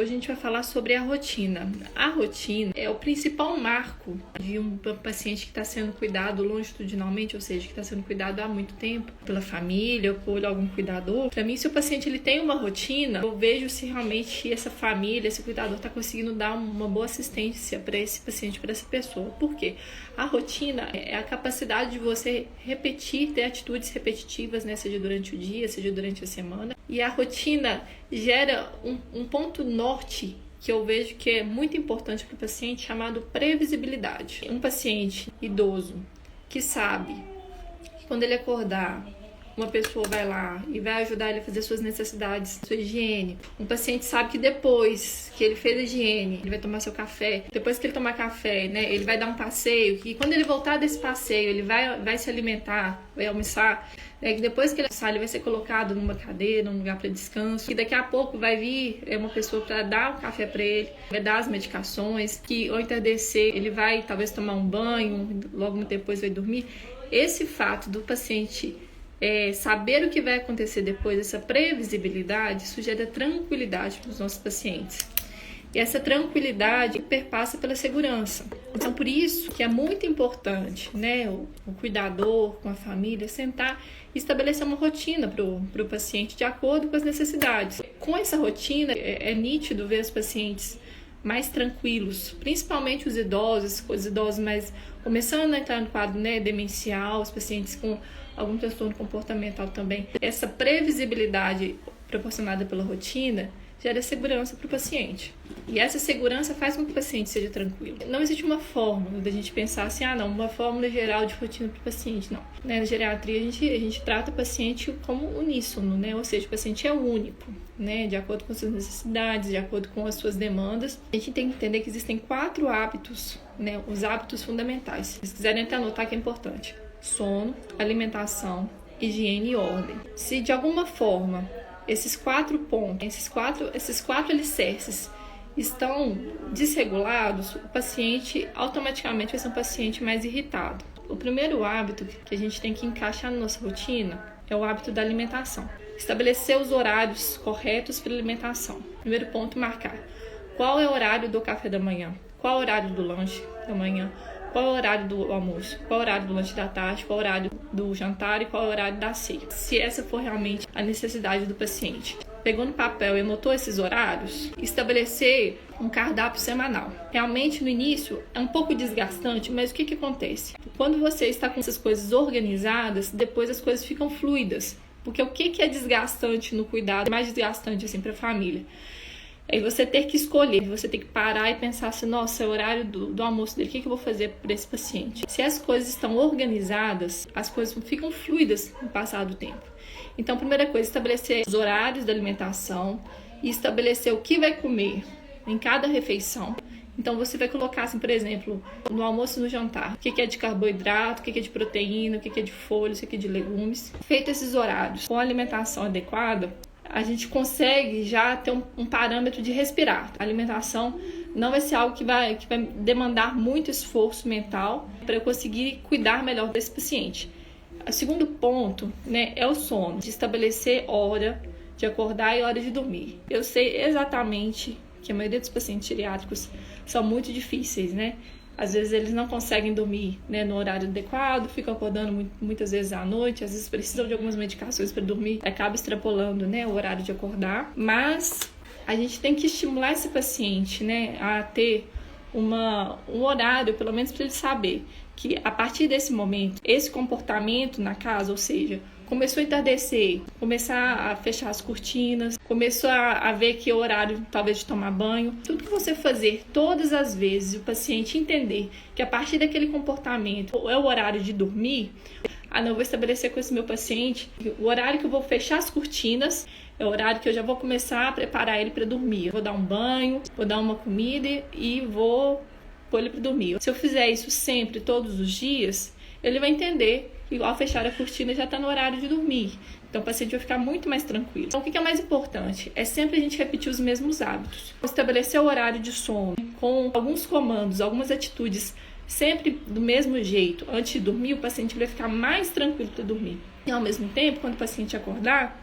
Hoje a gente vai falar sobre a rotina. A rotina é o principal marco de um paciente que está sendo cuidado longitudinalmente, ou seja, que está sendo cuidado há muito tempo pela família ou por algum cuidador. Para mim, se o paciente ele tem uma rotina, eu vejo se realmente essa família, esse cuidador está conseguindo dar uma boa assistência para esse paciente, para essa pessoa. Por quê? A rotina é a capacidade de você repetir, ter atitudes repetitivas, né? Seja durante o dia, seja durante a semana. E a rotina gera um ponto norte que eu vejo que é muito importante para o paciente, chamado previsibilidade. Um paciente idoso que sabe que quando ele acordar, uma pessoa vai lá e vai ajudar ele a fazer suas necessidades, sua higiene. Um paciente sabe que depois que ele fez a higiene, ele vai tomar seu café. Depois que ele tomar café, né, ele vai dar um passeio. E quando ele voltar desse passeio, ele vai se alimentar, vai almoçar. Que depois que ele almoçar, ele vai ser colocado numa cadeira, num lugar para descanso. E daqui a pouco vai vir uma pessoa para dar o café para ele, vai dar as medicações. Que ao entardecer, ele vai talvez tomar um banho, logo depois vai dormir. Esse fato do paciente saber o que vai acontecer depois, essa previsibilidade, isso gera tranquilidade para os nossos pacientes. E essa tranquilidade perpassa pela segurança. Então, por isso que é muito importante, né, o cuidador com a família sentar e estabelecer uma rotina para o paciente de acordo com as necessidades. Com essa rotina, é nítido ver os pacientes mais tranquilos, principalmente os idosos mais começando a entrar no quadro, né, demencial, os pacientes com algum transtorno comportamental também. Essa previsibilidade proporcionada pela rotina gera segurança para o paciente. E essa segurança faz com que o paciente seja tranquilo. Não existe uma fórmula da gente pensar assim, uma fórmula geral de rotina para o paciente, não. Na geriatria, a gente trata o paciente como uníssono, né? Ou seja, o paciente é único, né? De acordo com as suas necessidades, de acordo com as suas demandas. A gente tem que entender que existem 4 hábitos, né? Os hábitos fundamentais. Se vocês quiserem até anotar que é importante. Sono, alimentação, higiene e ordem. Se de alguma forma esses 4 pontos, esses quatro alicerces estão desregulados, o paciente automaticamente vai ser um paciente mais irritado. O primeiro hábito que a gente tem que encaixar na nossa rotina é o hábito da alimentação. Estabelecer os horários corretos para alimentação. Primeiro ponto, marcar. Qual é o horário do café da manhã? Qual é o horário do lanche da manhã? Qual é o horário do almoço? Qual é o horário do lanche da tarde? Qual é o horário do jantar? E qual é o horário da ceia? Se essa for realmente a necessidade do paciente. Pegou no papel e anotou esses horários, estabelecer um cardápio semanal. Realmente, no início, é um pouco desgastante, mas o que acontece? Quando você está com essas coisas organizadas, depois as coisas ficam fluidas. Porque o que é desgastante no cuidado, mais desgastante assim, para a família? Aí você ter que escolher, você ter que parar e pensar assim, nossa, é o horário do almoço dele, o que eu vou fazer para esse paciente? Se as coisas estão organizadas, as coisas ficam fluidas no passar do tempo. Então, primeira coisa, estabelecer os horários da alimentação e estabelecer o que vai comer em cada refeição. Então, você vai colocar, assim, por exemplo, no almoço e no jantar, o que é de carboidrato, o que é de proteína, o que é de folhas, o que é de legumes. Feito esses horários com a alimentação adequada, a gente consegue já ter um parâmetro de respirar. A alimentação não vai ser algo que vai demandar muito esforço mental para eu conseguir cuidar melhor desse paciente. O segundo ponto, né, é o sono, de estabelecer hora de acordar e hora de dormir. Eu sei exatamente que a maioria dos pacientes geriátricos são muito difíceis, né? Às vezes eles não conseguem dormir, né, no horário adequado, ficam acordando muitas vezes à noite, às vezes precisam de algumas medicações para dormir, acaba extrapolando, né, o horário de acordar. Mas a gente tem que estimular esse paciente, né, a ter um horário, pelo menos para ele saber que a partir desse momento, esse comportamento na casa, ou seja, começou a entardecer, começar a fechar as cortinas, começou a ver que é o horário talvez de tomar banho. Tudo que você fazer todas as vezes, o paciente entender que a partir daquele comportamento é o horário de dormir, eu vou estabelecer com esse meu paciente o horário que eu vou fechar as cortinas, é o horário que eu já vou começar a preparar ele para dormir. Eu vou dar um banho, vou dar uma comida e vou pôr ele para dormir. Se eu fizer isso sempre, todos os dias, ele vai entender que ao fechar a cortina já está no horário de dormir. Então o paciente vai ficar muito mais tranquilo. Então o que é mais importante? É sempre a gente repetir os mesmos hábitos. Estabelecer o horário de sono com alguns comandos, algumas atitudes, sempre do mesmo jeito. Antes de dormir, o paciente vai ficar mais tranquilo para dormir. E ao mesmo tempo, quando o paciente acordar,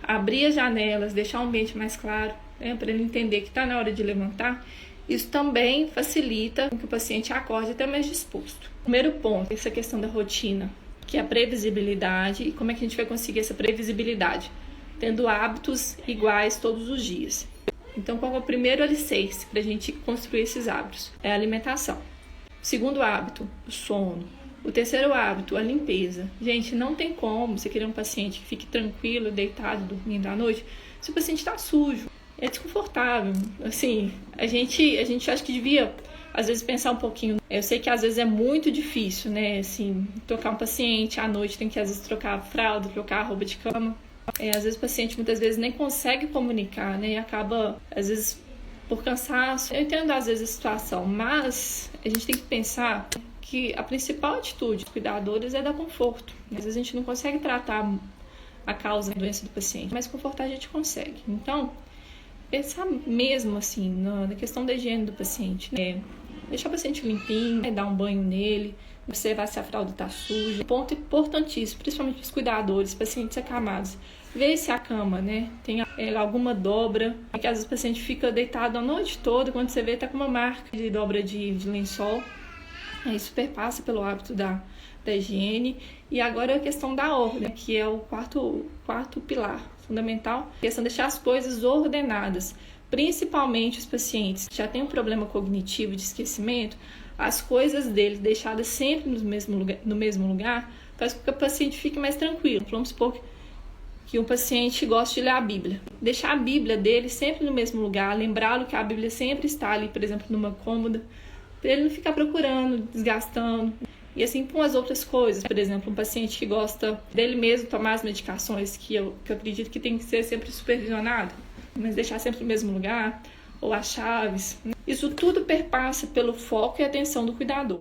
abrir as janelas, deixar o ambiente mais claro, né, para ele entender que está na hora de levantar, isso também facilita que o paciente acorde até mais disposto. Primeiro ponto, essa questão da rotina, que é a previsibilidade. E como é que a gente vai conseguir essa previsibilidade? Tendo hábitos iguais todos os dias. Então, qual é o primeiro alicerce para a gente construir esses hábitos? É a alimentação. O segundo hábito, o sono. O terceiro hábito, a limpeza. Gente, não tem como você querer um paciente que fique tranquilo, deitado, dormindo à noite, se o paciente está sujo. É desconfortável. Assim, a gente acha que devia, às vezes, pensar um pouquinho. Eu sei que às vezes é muito difícil, né? Assim, tocar um paciente à noite, tem que às vezes trocar a fralda, trocar a roupa de cama. Às vezes o paciente muitas vezes nem consegue comunicar, né? E acaba, às vezes, por cansaço. Eu entendo às vezes a situação, mas a gente tem que pensar que a principal atitude dos cuidadores é dar conforto. Às vezes a gente não consegue tratar a causa da doença do paciente, mas confortar a gente consegue. Então, pensar mesmo assim na questão da higiene do paciente, né? Deixar o paciente limpinho, né? Dar um banho nele, observar se a fralda está suja. Ponto importantíssimo, principalmente os cuidadores, pacientes acamados. Ver se a cama, né, tem alguma dobra, porque às vezes o paciente fica deitado a noite toda, quando você vê está com uma marca de dobra de lençol. Isso perpassa pelo hábito da higiene. E agora a questão da ordem, que é o quarto pilar fundamental, a questão de deixar as coisas ordenadas, principalmente os pacientes que já têm um problema cognitivo de esquecimento. As coisas deles deixadas sempre no mesmo lugar faz com que o paciente fique mais tranquilo. Vamos supor que um paciente gosta de ler a Bíblia. Deixar a Bíblia dele sempre no mesmo lugar, lembrá-lo que a Bíblia sempre está ali, por exemplo, numa cômoda, para ele não ficar procurando, desgastando. E assim com as outras coisas. Por exemplo, um paciente que gosta dele mesmo tomar as medicações, que eu acredito que tem que ser sempre supervisionado, mas deixar sempre no mesmo lugar, ou as chaves. Isso tudo perpassa pelo foco e atenção do cuidador.